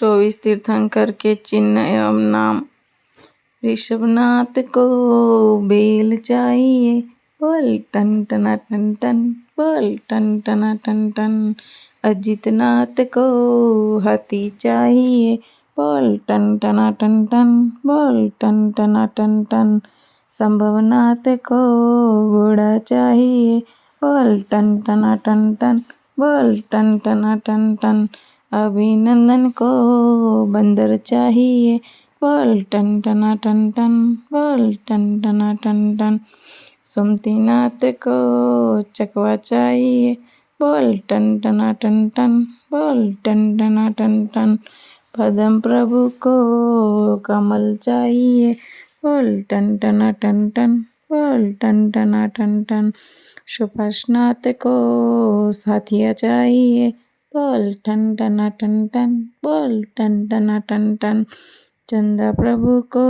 24 तीर्थंकर के चिन्ह एवं नाम। ऋषभनाथ को बेल चाहिए, बोल टन टना टन टन, बोल टन टना टन टन। अजितनाथ को हाथी चाहिए, बोल टन टना टन टन, बोल टन टना टन टन। संभवनाथ को घोड़ा चाहिए, बोल टन टना टन टन, बोल टन टना टन टन। अभिनंदन को बंदर चाहिए, बोल टन टना टन टन, बोल टन टना टन टन। सुमतिनाथ को चकवा चाहिए, बोल टन टना टन टन, बोल टन टना टन टन। पद्म प्रभु को कमल चाहिए, बोल टन टना टन टन, बोल टन टना टन टन। सुपार्श्वनाथ को साथिया चाहिए, बोल टन टना टन टन, बोल टन टना टन टन। चंदा प्रभु को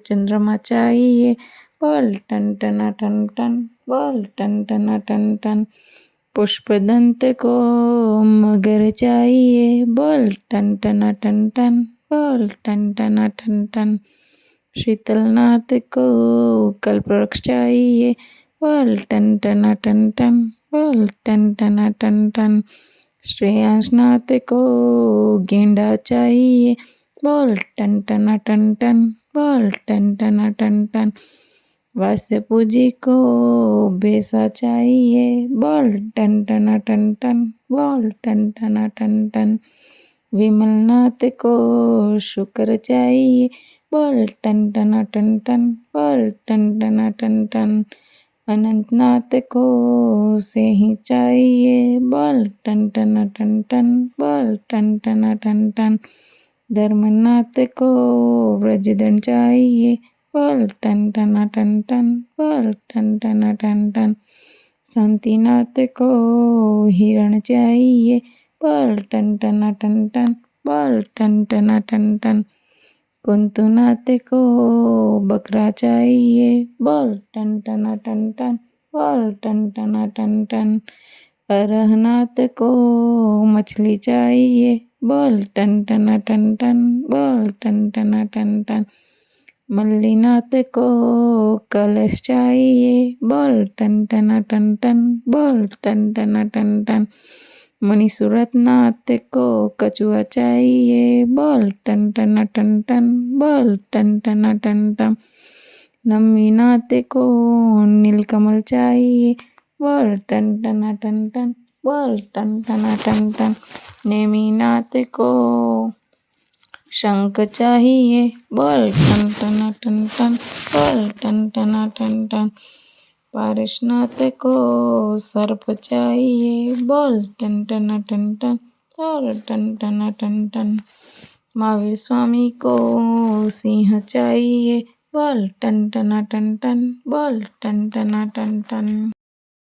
चंद्रमा चाहिए, बोल टन टना टन टन, बोल टन टना टन टन। पुष्पदंत को मगर चाहिए, बोल टन टना टन टन, बोल टन टना टन टन। शीतलनाथ को कल्पवृक्ष चाहिए, बोल टन टना टन टन, बोल टन टना टन टन। श्रेयांशनाथ को गेंडा चाहिए, बोल टन टना टन टन, बोल टन टना टन टन। वास्यपु जी को बेसा चाहिए, बोल टन टना टन टन, बोल टन टना टन टन। विमलनाथ को शुक्र चाहिए, बोल टन टना टन टन, बोल टन टना टन टन। अनंतनाथ को सिंह चाहिए, बोल टन टना टन टन, बोल टन टना टन टन। धर्मनाथ को व्रजदंड चाहिए, बोल टन टना टन टन, बोल टन टना टन टन। शांतिनाथ को हिरण चाहिए, बोल टन टना टन टन, बोल टन टना टन टन। कुंतुनाथ को बकरा चाहिए, बोल टन टना टन टन, बोल टन टना टन टन। अरहनाथ को मछली चाहिए, बोल टन टना टन टन, बोल टन टना टन टन। मल्लीनाथ को कलश चाहिए, बोल टन टना टन टन, बोल टन टना टन टन। मणिसूरतनाथ को कछुआ चाहिए, बोल टन टना टन टन, बोल टन टना टन टन। नमीनाथ को नीलकमल चाहिए, बोल टन टना टन टन, बोल टन टना टन टन। नेमिनाथ को शंख चाहिए, बोल टन टना टन टन, बोल टन टना टन टन। पारसनाथ को सर्प चाहिए, बोल टन टना टन टन, बोल टन टना टन टन। महावीर स्वामी को सिंह चाहिए, बोल टन टना टन टन, बोल टन टना टन टन।